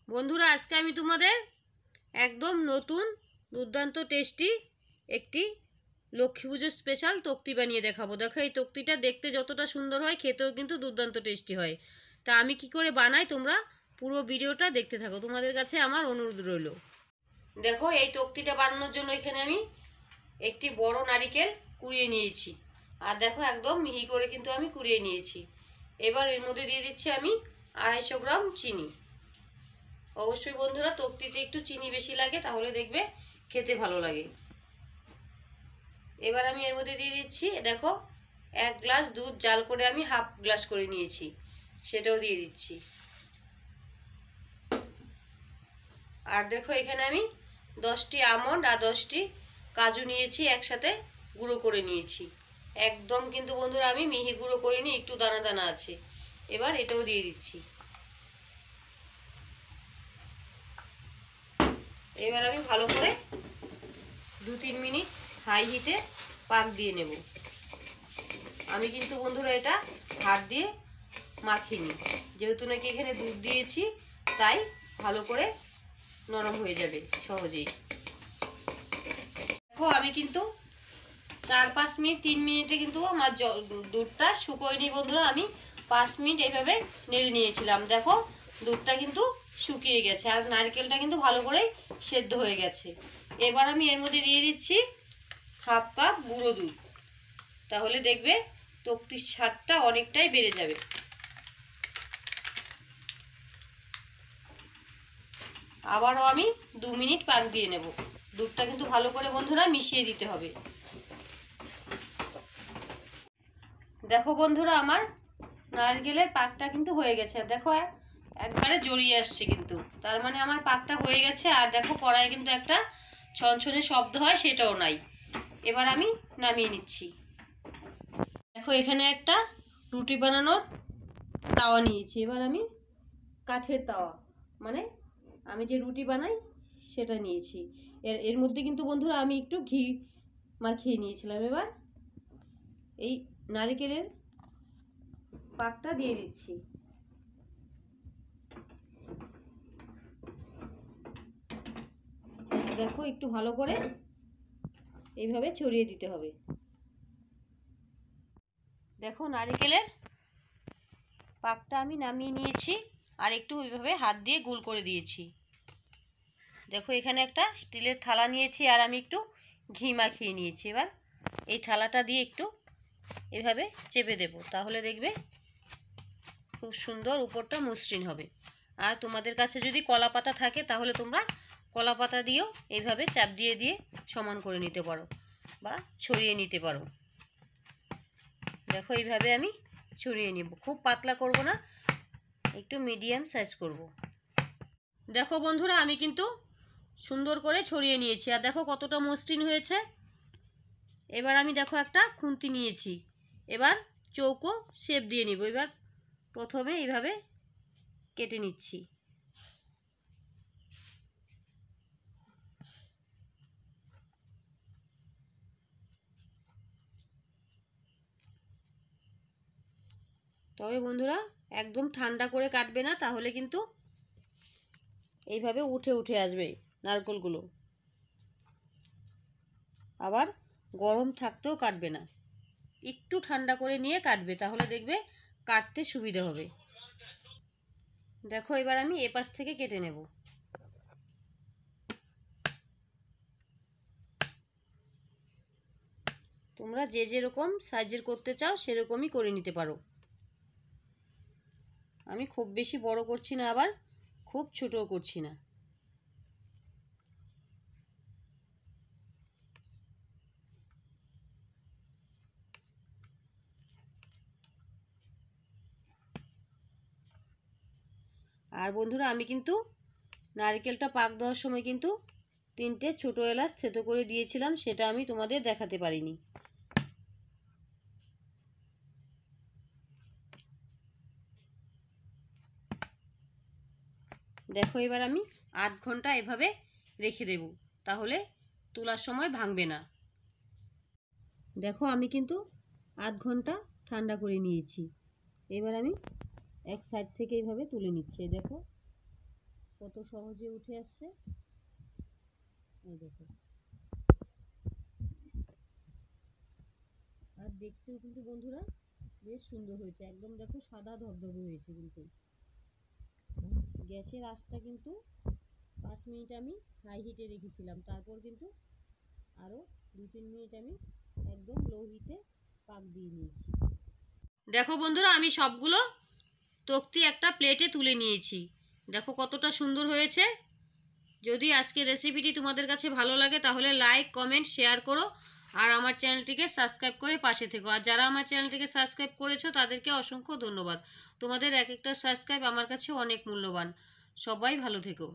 বন্ধুরা, আজকে আমি তোমাদের একদম নতুন দুর্দান্ত টেস্টি একটি লক্ষ্মী পুজোর স্পেশাল তক্তি বানিয়ে দেখাবো। দেখো, এই তক্তিটা দেখতে যতটা সুন্দর হয়, খেতেও কিন্তু দুর্দান্ত টেস্টি হয়। তা আমি কি করে বানাই, তোমরা পুরো ভিডিওটা দেখতে থাকো, তোমাদের কাছে আমার অনুরোধ রইল। দেখো, এই তক্তিটা বানানোর জন্য এখানে আমি একটি বড় নারিকেল কুড়িয়ে নিয়েছি। আর দেখো, একদম মিহি করে কিন্তু আমি কুড়িয়ে নিয়েছি। এবার এর মধ্যে দিয়ে দিচ্ছি আমি 250 গ্রাম চিনি। অবশ্যই বন্ধুরা, তক্তিতে একটু চিনি বেশি লাগে, তাহলে দেখবে খেতে ভালো লাগে। এবার আমি এর মধ্যে দিয়ে দিচ্ছি, দেখো, 1 গ্লাস দুধ জাল করে আমি হাফ গ্লাস করে নিয়েছি, সেটাও দিয়ে দিচ্ছি। আর দেখো, এখানে আমি 10টি আমন্ড আর 10টি কাজু নিয়েছি, একসাথে গুঁড়ো করে নিয়েছি। একদম কিন্তু বন্ধুরা আমি মিহি গুঁড়ো করিনি, একটু দানা দানা আছে। এবার এটাও দিয়ে দিচ্ছি। এবার আমি ভালো করে 2-3 মিনিট হাই হিটে পাক দিয়ে নেব। আমি কিন্তু বন্ধুরা এটা হাত দিয়ে মাখিনি, যেহেতু নাকি এখানে দুধ দিয়েছি, তাই ভালো করে নরম হয়ে যাবে সহজেই। দেখো, আমি কিন্তু 4-5 মিনিট 3 মিনিটে কিন্তু আমার দুধটা শুকোয়নি বন্ধুরা। আমি 5 মিনিট এইভাবে নেড়ে নিয়েছিলাম। দেখো, দুধটা কিন্তু শুকিয়ে গেছে আর নারকেলটা কিন্তু ভালো করে সেদ্ধ হয়ে গেছে। এবার আমি এর মধ্যে দিয়ে দিচ্ছি হাফ কাপ গুঁড়ো দুধ, তাহলে দেখবে তক্তির স্বাদটা অনেকটাই বেড়ে যাবে। আবারও আমি 2 মিনিট পাক দিয়ে নেব। দুধটা কিন্তু ভালো করে বন্ধুরা মিশিয়ে দিতে হবে। দেখো বন্ধুরা, আমার নারকেলের পাকটা কিন্তু হয়ে গেছে। দেখো, একবারে জড়িয়ে আসছে, কিন্তু তার মানে আমার পাকটা হয়ে গেছে। আর দেখো, কড়াই কিন্তু একটা ছনছনে শব্দ হয়, সেটাও নাই। এবার আমি নামিয়ে নিচ্ছি। দেখো, এখানে একটা রুটি বানানোর তাওয়া নিয়েছি। এবার আমি কাঠের তাওয়া, মানে আমি যে রুটি বানাই সেটা নিয়েছি। এর মধ্যে কিন্তু বন্ধুরা আমি একটু ঘি মাখিয়ে নিয়েছিলাম। এবার এই নারকেলের পাকটা দিয়ে দিচ্ছি। দেখো, একটু ভালো করে এইভাবে ছড়িয়ে দিতে হবে। দেখো, নারকেলের পাকটা আমি নামিয়ে নিয়েছি আর একটু ওইভাবে হাত দিয়ে গোল করে দিয়েছি। দেখো, এখানে একটা স্টিলের থালা নিয়েছি আর আমি একটু ঘি মাখিয়ে নিয়েছি। এবার এই থালাটা দিয়ে একটু এভাবে চেপে দেব, তাহলে দেখবে খুব সুন্দর উপরটা মসৃণ হবে। আর তোমাদের কাছে যদি কলা পাতা থাকে, তাহলে তোমরা কলা পাতা দিয়েও এইভাবে চাপ দিয়ে দিয়ে সমান করে নিতে পারো বা ছড়িয়ে নিতে পারো। দেখো, এইভাবে আমি ছড়িয়ে নিব, খুব পাতলা করব না, একটু মিডিয়াম সাইজ করব। দেখো বন্ধুরা, আমি কিন্তু সুন্দর করে ছড়িয়ে নিয়েছি। আর দেখো কতটা মসৃণ হয়েছে। এবার আমি দেখো একটা খুন্তি নিয়েছি। এবার চৌকো শেপ দিয়ে নিব। এবার প্রথমে এইভাবে কেটে নিচ্ছি। তবে বন্ধুরা, একদম ঠান্ডা করে কাটবে না, তাহলে কিন্তু এইভাবে উঠে উঠে আসবে নারকেলগুলো। আবার গরম থাকতেও কাটবে না, একটু ঠান্ডা করে নিয়ে কাটবে, তাহলে দেখবে কাটতে সুবিধা হবে। দেখো, এবার আমি এপাশ থেকে কেটে নেব। তোমরা যে যেরকম সাইজের করতে চাও সেরকমই করে নিতে পারো। আমি খুব বেশি বড় করছি না, আবার খুব ছোটও করছি না। আর বন্ধুরা, আমি কিন্তু নারকেলটা পাক দেওয়ার সময় কিন্তু 3টে ছোট এলাচ থেতো করে দিয়েছিলাম, সেটা আমি তোমাদের দেখাতে পারিনি। দেখো, এবার আমি আধ ঘন্টা এভাবে রেখে দেব, তাহলে তোলার সময় ভাঙবে না। দেখো, আমি কিন্তু আধ ঘন্টা ঠান্ডা করে নিয়েছি। এবার আমি এক সাইড থেকে এইভাবে তুলে নিচ্ছি। দেখো, কত সহজে উঠে আসছে। এই দেখো, আর দেখতেও কিন্তু বন্ধুরা বেশ সুন্দর হয়েছে, একদম দেখো সাদা ধবধবে হয়েছে। কিন্তু গ্যাসের আঁচটা কিন্তু 5 মিনিট আমি হাই হিটে রেখেছিলাম, তারপর কিন্তু আরও 2-3 মিনিট আমি একদম লো হিটে পাক দিয়ে নিয়েছি। দেখো বন্ধুরা, আমি সবগুলো তক্তি একটা প্লেটে তুলে নিয়েছি। দেখো কতটা সুন্দর হয়েছে। যদি আজকের রেসিপিটি তোমাদের কাছে ভালো লাগে তাহলে লাইক, কমেন্ট, শেয়ার করো আর আমার চ্যানেলটিকে সাবস্ক্রাইব করে পাশে থেকো। আর যারা আমার চ্যানেলটিকে সাবস্ক্রাইব করেছো তাদেরকে অসংখ্য ধন্যবাদ। তোমাদের এক একটা সাবস্ক্রাইব আমার কাছে অনেক মূল্যবান। সবাই ভালো থেকো।